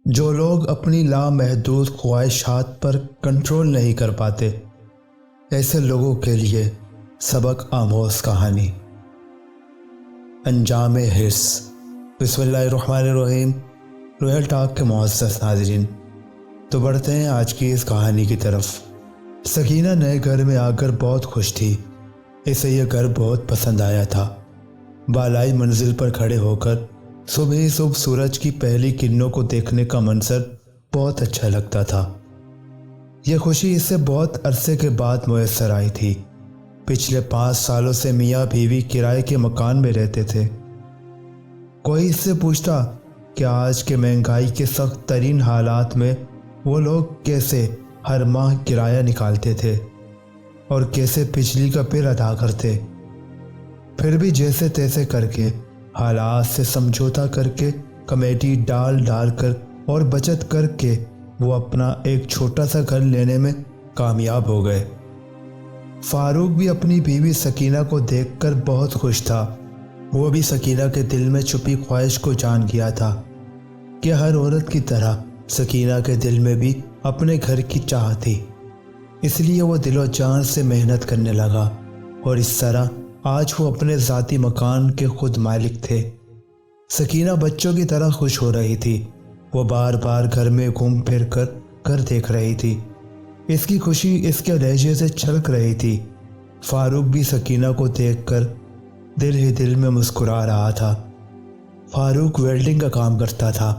جو لوگ اپنی لامحدود خواہشات پر کنٹرول نہیں کر پاتے، ایسے لوگوں کے لیے سبق آموز کہانی۔ انجام حرص۔ بسم اللہ الرحمن الرحیم۔ رویل ٹاک کے معزز ناظرین، تو بڑھتے ہیں آج کی اس کہانی کی طرف۔ سکینہ نئے گھر میں آ کر بہت خوش تھی۔ اسے یہ گھر بہت پسند آیا تھا۔ بالائی منزل پر کھڑے ہو کر صبح ہی صبح سورج کی پہلی کرنوں کو دیکھنے کا منظر بہت اچھا لگتا تھا۔ یہ خوشی اسے بہت عرصے کے بعد میسر آئی تھی۔ پچھلے 5 سالوں سے میاں بیوی کرائے کے مکان میں رہتے تھے۔ کوئی اس سے پوچھتا کہ آج کے مہنگائی کے سخت ترین حالات میں وہ لوگ کیسے ہر ماہ کرایہ نکالتے تھے اور کیسے بجلی کا بل ادا کرتے، پھر بھی جیسے تیسے کر کے حالات سے سمجھوتا کر کے کمیٹی ڈال کر اور بچت کر کے وہ اپنا ایک چھوٹا سا گھر لینے میں کامیاب ہو گئے۔ فاروق بھی اپنی بیوی سکینہ کو دیکھ کر بہت خوش تھا۔ وہ بھی سکینہ کے دل میں چھپی خواہش کو جان گیا تھا کہ ہر عورت کی طرح سکینہ کے دل میں بھی اپنے گھر کی چاہ تھی۔ اس لیے وہ دل و جان سے محنت کرنے لگا اور اس طرح آج وہ اپنے ذاتی مکان کے خود مالک تھے۔ سکینہ بچوں کی طرح خوش ہو رہی تھی۔ وہ بار بار گھر میں گھوم پھر کر گھر دیکھ رہی تھی۔ اس کی خوشی اس کے لہجے سے چھلک رہی تھی۔ فاروق بھی سکینہ کو دیکھ کر دل ہی دل میں مسکرا رہا تھا۔ فاروق ویلڈنگ کا کام کرتا تھا،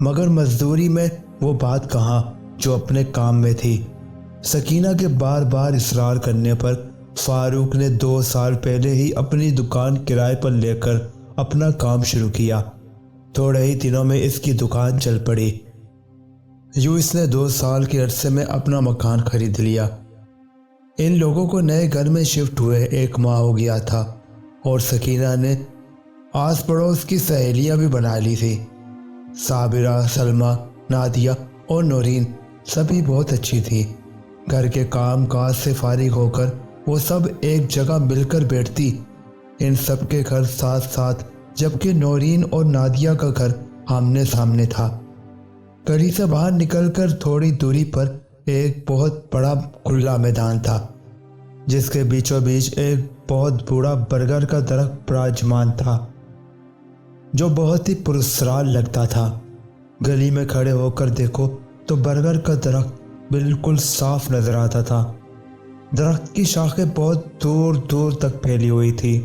مگر مزدوری میں وہ بات کہاں جو اپنے کام میں تھی۔ سکینہ کے بار بار اصرار کرنے پر فاروق نے 2 سال پہلے ہی اپنی دکان کرائے پر لے کر اپنا کام شروع کیا۔ تھوڑے ہی دنوں میں اس کی دکان چل پڑی۔ یوں اس نے 2 سال کے عرصے میں اپنا مکان خرید لیا۔ ان لوگوں کو نئے گھر میں شفٹ ہوئے 1 ماہ ہو گیا تھا اور سکینہ نے آس پڑوس کی سہیلیاں بھی بنا لی تھی۔ صابرہ، سلمہ، نادیہ اور نورین سبھی بہت اچھی تھی۔ گھر کے کام کاج سے فارغ ہو کر وہ سب ایک جگہ مل کر بیٹھتی۔ ان سب کے گھر ساتھ ساتھ، جبکہ نورین اور نادیہ کا گھر آمنے سامنے تھا۔ گلی سے باہر نکل کر تھوڑی دوری پر ایک بہت بڑا کھلا میدان تھا، جس کے بیچوں بیچ ایک بہت بوڑھا برگر کا درخت براجمان تھا، جو بہت ہی پراسرار لگتا تھا۔ گلی میں کھڑے ہو کر دیکھو تو برگر کا درخت بالکل صاف نظر آتا تھا۔ درخت کی شاخیں بہت دور دور تک پھیلی ہوئی تھی۔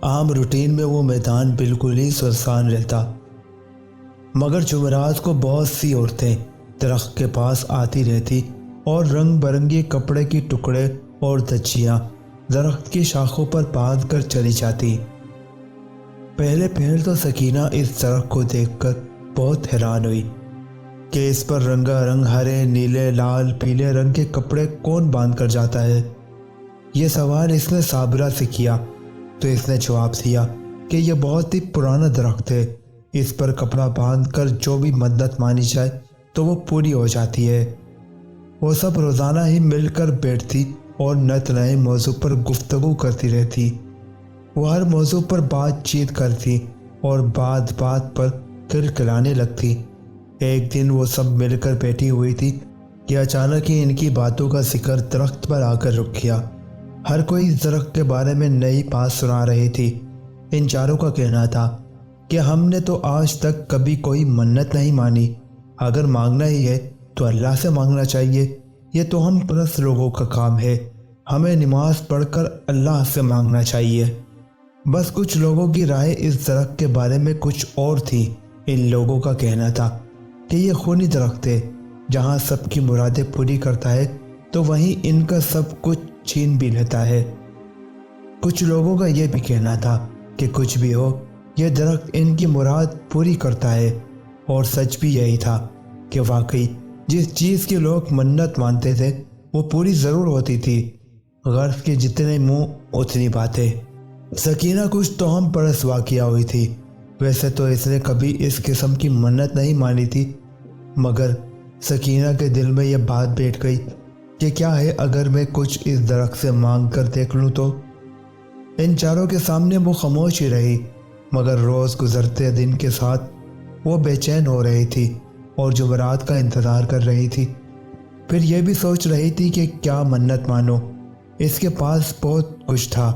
عام روٹین میں وہ میدان بالکل ہی سنسان رہتا، مگر جمعرات کو بہت سی عورتیں درخت کے پاس آتی رہتی اور رنگ برنگی کپڑے کی ٹکڑے اور دجیاں درخت کی شاخوں پر باندھ کر چلی جاتی۔ پہلے تو سکینہ اس درخت کو دیکھ کر بہت حیران ہوئی کہ اس پر رنگا رنگ ہرے، نیلے، لال، پیلے رنگ کے کپڑے کون باندھ کر جاتا ہے۔ یہ سوال اس نے صابرہ سے کیا تو اس نے جواب دیا کہ یہ بہت ہی پرانا درخت ہے، اس پر کپڑا باندھ کر جو بھی منت مانی جائے تو وہ پوری ہو جاتی ہے۔ وہ سب روزانہ ہی مل کر بیٹھتی اور نت نئے موضوع پر گفتگو کرتی رہتی۔ وہ ہر موضوع پر بات چیت کرتی اور بات پر کھلکھلانے لگتی۔ ایک دن وہ سب مل کر بیٹھی ہوئی تھی کہ اچانک ہی ان کی باتوں کا ذکر درخت پر آ کر رک گیا۔ ہر کوئی اس درخت کے بارے میں نئی بات سنا رہی تھی۔ ان چاروں کا کہنا تھا کہ ہم نے تو آج تک کبھی کوئی منت نہیں مانی، اگر مانگنا ہی ہے تو اللہ سے مانگنا چاہیے، یہ تو ہم پرست لوگوں کا کام ہے، ہمیں نماز پڑھ کر اللہ سے مانگنا چاہیے۔ بس کچھ لوگوں کی رائے اس درخت کے بارے میں کچھ اور تھی۔ ان لوگوں کا کہنا تھا کہ یہ خونی درخت ہے، جہاں سب کی مرادیں پوری کرتا ہے تو وہیں ان کا سب کچھ چھین بھی لیتا ہے۔ کچھ لوگوں کا یہ بھی کہنا تھا کہ کچھ بھی ہو، یہ درخت ان کی مراد پوری کرتا ہے، اور سچ بھی یہی تھا کہ واقعی جس چیز کی لوگ منت مانتے تھے وہ پوری ضرور ہوتی تھی۔ غرض کے جتنے منہ اتنی باتیں۔ سکینہ کچھ توہم پرست واقعہ ہوئی تھی۔ ویسے تو اس نے کبھی اس قسم کی منت نہیں مانی تھی، مگر سکینہ کے دل میں یہ بات بیٹھ گئی کہ کیا ہے اگر میں کچھ اس درخت سے مانگ کر دیکھ لوں تو۔ ان چاروں کے سامنے وہ خاموش ہی رہی، مگر روز گزرتے دن کے ساتھ وہ بے چین ہو رہی تھی۔ اور جمعرات کا انتظار کر رہی تھی۔ پھر یہ بھی سوچ رہی تھی کہ کیا منت مانو، اس کے پاس بہت کچھ تھا۔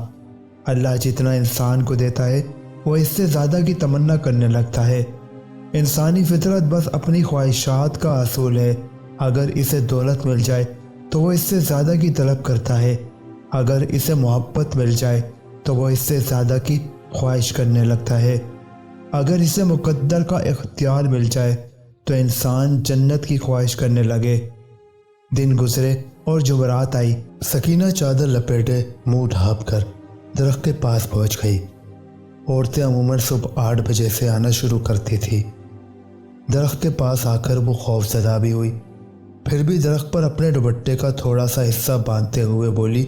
اللہ جتنا انسان کو دیتا ہے وہ اس سے زیادہ کی تمنا کرنے لگتا ہے۔ انسانی فطرت بس اپنی خواہشات کا اصول ہے۔ اگر اسے دولت مل جائے تو وہ اس سے زیادہ کی طلب کرتا ہے، اگر اسے محبت مل جائے تو وہ اس سے زیادہ کی خواہش کرنے لگتا ہے، اگر اسے مقدر کا اختیار مل جائے تو انسان جنت کی خواہش کرنے لگے۔ دن گزرے اور جمعرات آئی۔ سکینہ چادر لپیٹے منہ ڈھانپ کر درخت کے پاس پہنچ گئی۔ عورتیں عموماً صبح 8 بجے سے آنا شروع کرتی تھی۔ درخت کے پاس آ کر وہ خوف زدہ بھی ہوئی، پھر بھی درخت پر اپنے دوپٹے کا تھوڑا سا حصہ باندھتے ہوئے بولی،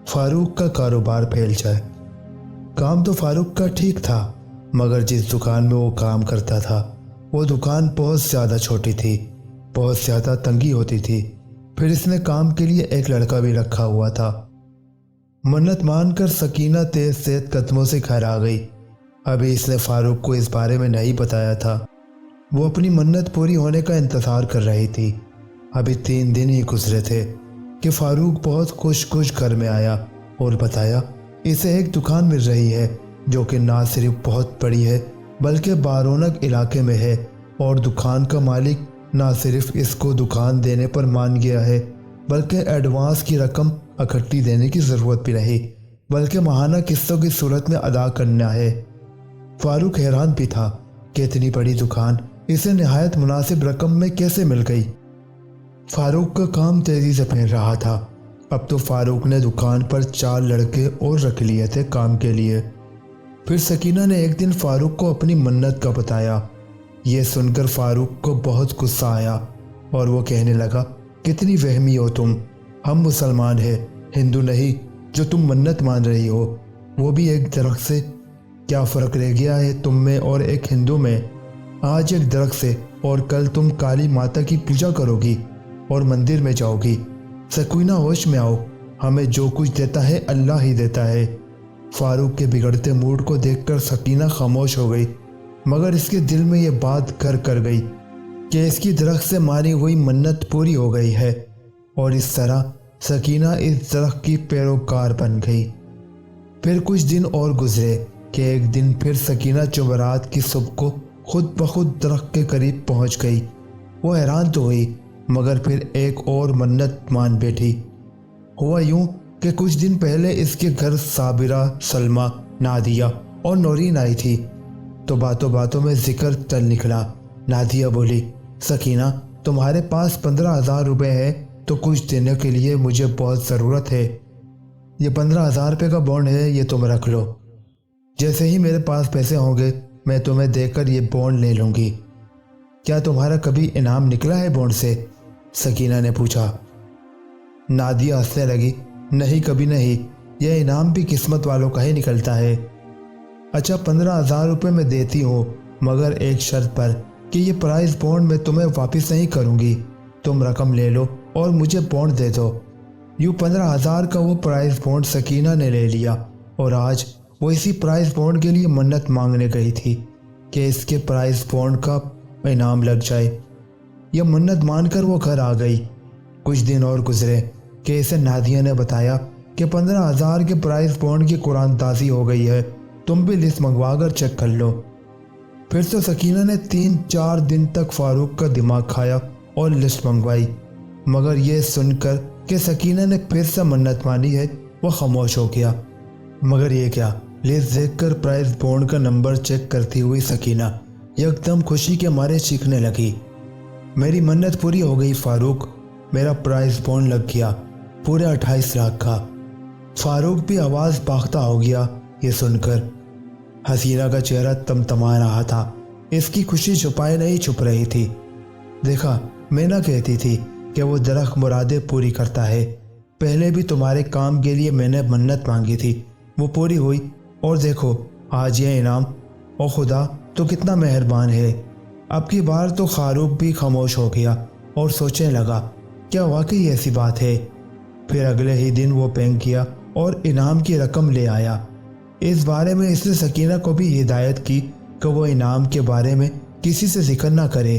فاروق کا کاروبار پھیل جائے۔ کام تو فاروق کا ٹھیک تھا، مگر جس دکان میں وہ کام کرتا تھا وہ دکان بہت زیادہ چھوٹی تھی، بہت زیادہ تنگی ہوتی تھی۔ پھر اس نے کام کے لیے ایک لڑکا بھی رکھا ہوا تھا۔ منت مان کر سکینہ تیز تیز قدموں سے گھر آ گئی۔ ابھی اس نے فاروق کو اس بارے میں نہیں بتایا تھا۔ وہ اپنی منت پوری ہونے کا انتظار کر رہی تھی۔ ابھی 3 دن ہی گزرے تھے کہ فاروق بہت خوش گھر میں آیا اور بتایا اسے ایک دکان مل رہی ہے جو کہ نہ صرف بہت بڑی ہے بلکہ بارونق علاقے میں ہے، اور دکان کا مالک نہ صرف اس کو دکان دینے پر مان گیا ہے بلکہ ایڈوانس کی رقم اکٹھی دینے کی ضرورت بھی نہیں بلکہ ماہانہ قسطوں کی صورت میں ادا کرنا ہے۔ فاروق حیران بھی تھا کہ اتنی بڑی دکان اسے نہایت مناسب رقم میں کیسے مل گئی۔ فاروق کا کام تیزی سے پھیل رہا تھا۔ اب تو فاروق نے دکان پر 4 لڑکے اور رکھ لیے تھے کام کے لیے۔ پھر سکینہ نے ایک دن فاروق کو اپنی منت کا بتایا۔ یہ سن کر فاروق کو بہت غصہ آیا اور وہ کہنے لگا، کتنی وہمی ہو تم، ہم مسلمان ہیں، ہندو نہیں جو تم منت مان رہی ہو، وہ بھی ایک درخت سے۔ کیا فرق رہ گیا ہے تم میں اور ایک ہندو میں؟ آج ایک درخت سے اور کل تم کالی ماتا کی پوجا کرو گی اور مندر میں جاؤ گی۔ سکینہ ہوش میں آؤ، ہمیں جو کچھ دیتا ہے اللہ ہی دیتا ہے۔ فاروق کے بگڑتے موڈ کو دیکھ کر سکینہ خاموش ہو گئی، مگر اس کے دل میں یہ بات گھر کر گئی کہ اس کی درخت سے مانی ہوئی منت پوری ہو گئی ہے، اور اس طرح سکینہ اس درخت کی پیروکار بن گئی۔ پھر کچھ دن اور گزرے کہ ایک دن پھر سکینہ جمعرات کی صبح کو خود بخود درخت کے قریب پہنچ گئی۔ وہ حیران تو ہوئی مگر پھر ایک اور منت مان بیٹھی۔ ہوا یوں کہ کچھ دن پہلے اس کے گھر صابرہ، سلمہ، نادیہ اور نورین آئی تھی، تو باتوں باتوں میں ذکر چل نکلا۔ نادیہ بولی، سکینہ تمہارے پاس 15,000 روپے ہے تو کچھ دینے کے لیے مجھے بہت ضرورت ہے۔ یہ 15,000 روپے کا بانڈ ہے، یہ تم رکھ لو، جیسے ہی میرے پاس پیسے ہوں گے میں تمہیں دے کر یہ بانڈ لے لوں گی۔ کیا تمہارا کبھی انعام نکلا ہے بانڈ سے؟ سکینہ نے پوچھا۔ نادیہ ہنسنے لگی، نہیں کبھی نہیں، یہ انعام بھی قسمت والوں کا ہی نکلتا ہے۔ اچھا 15,000 روپے میں دیتی ہوں، مگر ایک شرط پر کہ یہ پرائز بانڈ میں تمہیں واپس نہیں کروں گی، تم رقم لے لو اور مجھے بانڈ دے دو۔ یوں 15,000 کا وہ پرائز بانڈ سکینہ نے لے لیا، اور آج وہ اسی پرائز بانڈ کے لیے منت مانگنے گئی تھی کہ اس کے پرائز بانڈ کا انعام لگ جائے۔ یہ منت مان کر وہ گھر آ گئی۔ کچھ دن اور گزرے کہ اسے نادیہ نے بتایا کہ 15,000 کے پرائز بانڈ کی قرآن دازی ہو گئی ہے، تم بھی لسٹ منگوا کر چیک کر لو۔ پھر تو سکینہ نے 3-4 دن تک فاروق کا دماغ کھایا اور لسٹ منگوائی، مگر یہ سن کر کہ سکینہ نے پھر سے منت مانی ہے وہ خاموش ہو گیا۔ مگر یہ کیا، لسٹ دیکھ کر پرائز بانڈ کا نمبر چیک کرتی ہوئی سکینہ یک دم خوشی کے مارے چیخنے لگی، میری منت پوری ہو گئی فاروق، میرا پرائز بانڈ لگ گیا، پورے 28 لاکھ کا۔ فاروق بھی آواز باختہ ہو گیا یہ سن کر۔ حسینہ کا چہرہ تمتما رہا تھا، اس کی خوشی چھپائے نہیں چھپ رہی تھی۔ دیکھا، میں نہ کہتی تھی کہ وہ درخت مرادیں پوری کرتا ہے، پہلے بھی تمہارے کام کے لیے میں نے منت مانگی تھی، وہ پوری ہوئی، اور دیکھو آج یہ انعام، او خدا تو کتنا مہربان ہے۔ اب کی بار تو فاروق بھی خاموش ہو گیا اور سوچنے لگا، کیا واقعی ایسی بات ہے؟ پھر اگلے ہی دن وہ بینک گیا اور انعام کی رقم لے آیا۔ اس بارے میں اس نے سکینہ کو بھی ہدایت کی کہ وہ انعام کے بارے میں کسی سے ذکر نہ کرے۔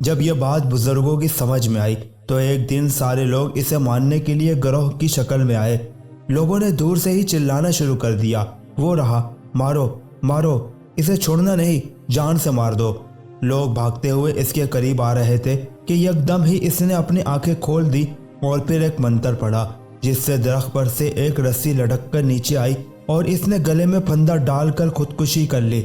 جب یہ بات بزرگوں کی سمجھ میں آئی تو ایک دن سارے لوگ اسے ماننے کے لیے گروہ کی شکل میں آئے۔ لوگوں نے دور سے ہی چلانا شروع کر دیا، وہ رہا، مارو مارو، اسے چھوڑنا نہیں، جان سے مار دو۔ لوگ بھاگتے ہوئے اس کے قریب آ رہے تھے کہ یکدم ہی اس نے اپنی آنکھیں کھول دی اور پھر ایک منتر پڑھا، جس سے درخت پر سے ایک رسی لٹک کر نیچے آئی اور اس نے گلے میں پھندا ڈال کر خودکشی کر لی۔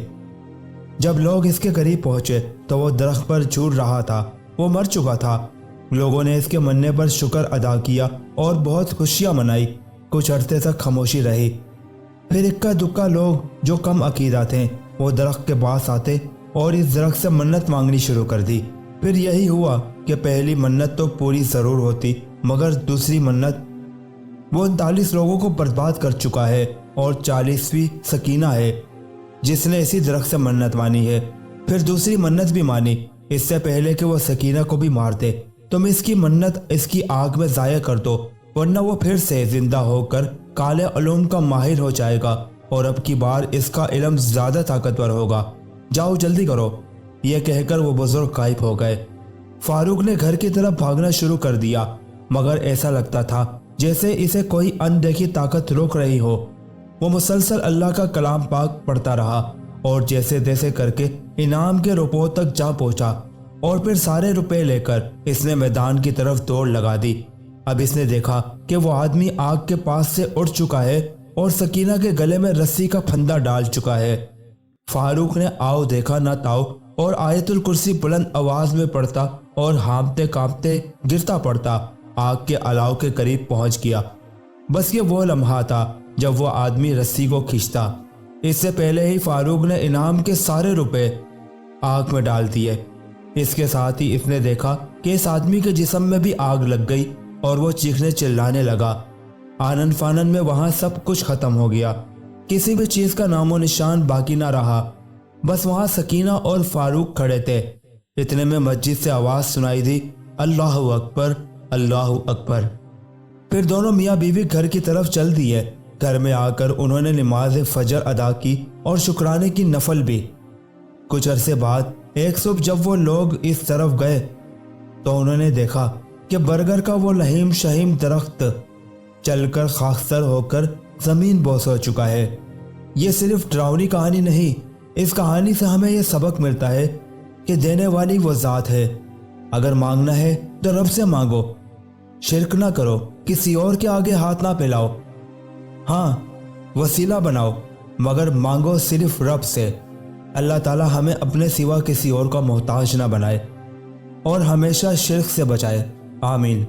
جب لوگ اس کے قریب پہنچے تو وہ درخت پر جھول رہا تھا، وہ مر چکا تھا۔ لوگوں نے اس کے مرنے پر شکر ادا کیا اور بہت خوشیاں منائی۔ کچھ عرصے تک خاموشی رہی، پھر اکا دکا لوگ جو کم عقیدہ تھے وہ درخت کے پاس آتے اور اس درخت سے منت مانگنی شروع کر دی۔ پھر یہی ہوا کہ پہلی منت تو پوری ضرور ہوتی، مگر دوسری منت، وہ 39 لوگوں کو برباد کر چکا ہے اور 40ویں سکینہ ہے جس نے اسی درخت سے منت مانی ہے۔ پھر دوسری منت بھی مانی، اس سے پہلے کہ وہ سکینہ کو بھی مار دے، تم اس کی منت اس کی آگ میں ضائع کر دو، ورنہ وہ پھر سے زندہ ہو کر کالے علوم کا ماہر ہو جائے گا اور اب کی بار اس کا علم زیادہ طاقتور ہوگا، جاؤ جلدی کرو۔ یہ کہہ کر وہ بزرگ غائب ہو گئے۔ فاروق نے گھر کی طرف بھاگنا شروع کر دیا، مگر ایسا لگتا تھا جیسے اسے کوئی اندیکھی طاقت روک رہی ہو۔ وہ مسلسل اللہ کا کلام پاک پڑھتا رہا اور جیسے تیسے کر کے انعام کے روپوں تک جا پہنچا اور پھر سارے روپے لے کر اس نے میدان کی طرف دوڑ لگا دی۔ اب اس نے دیکھا کہ وہ آدمی آگ کے پاس سے اٹھ چکا ہے اور سکینہ کے گلے میں رسی کا پھندا ڈال چکا ہے۔ فاروق نے آؤ دیکھا نہ تاؤ اور آیت الکرسی بلند آواز میں پڑھتا اور ہانپتے کانپتے گرتا پڑتا آگ کے الاؤ کے قریب پہنچ گیا۔ بس یہ وہ لمحہ تھا جب وہ آدمی رسی کو کھینچتا۔ اس سے پہلے ہی فاروق نے انعام کے سارے روپے آگ میں ڈال دیے۔ اس کے ساتھ ہی اس نے دیکھا کہ اس آدمی کے جسم میں بھی آگ لگ گئی اور وہ چیخنے چلانے لگا۔ آنن فانن میں وہاں سب کچھ ختم ہو گیا، کسی بھی چیز کا نام و نشان باقی نہ رہا، بس وہاں سکینہ اور فاروق کھڑے تھے۔ اتنے میں مسجد سے آواز سنائی دی، اللہ اکبر اللہ اکبر۔ پھر دونوں میاں بیوی گھر کی طرف چل دیے۔ گھر میں آ کر انہوں نے نماز فجر ادا کی اور شکرانے کی نفل بھی۔ کچھ عرصے بعد ایک صبح جب وہ لوگ اس طرف گئے تو انہوں نے دیکھا کہ برگر کا وہ لہیم شہیم درخت چل کر خاکستر ہو کر زمین بوس ہو چکا ہے۔ یہ صرف ڈراؤنی کہانی نہیں، اس کہانی سے ہمیں یہ سبق ملتا ہے کہ دینے والی وہ ذات ہے۔ اگر مانگنا ہے تو رب سے مانگو، شرک نہ کرو، کسی اور کے آگے ہاتھ نہ پھیلاؤ۔ ہاں وسیلہ بناؤ، مگر مانگو صرف رب سے۔ اللہ تعالی ہمیں اپنے سوا کسی اور کا محتاج نہ بنائے اور ہمیشہ شرک سے بچائے، آمین۔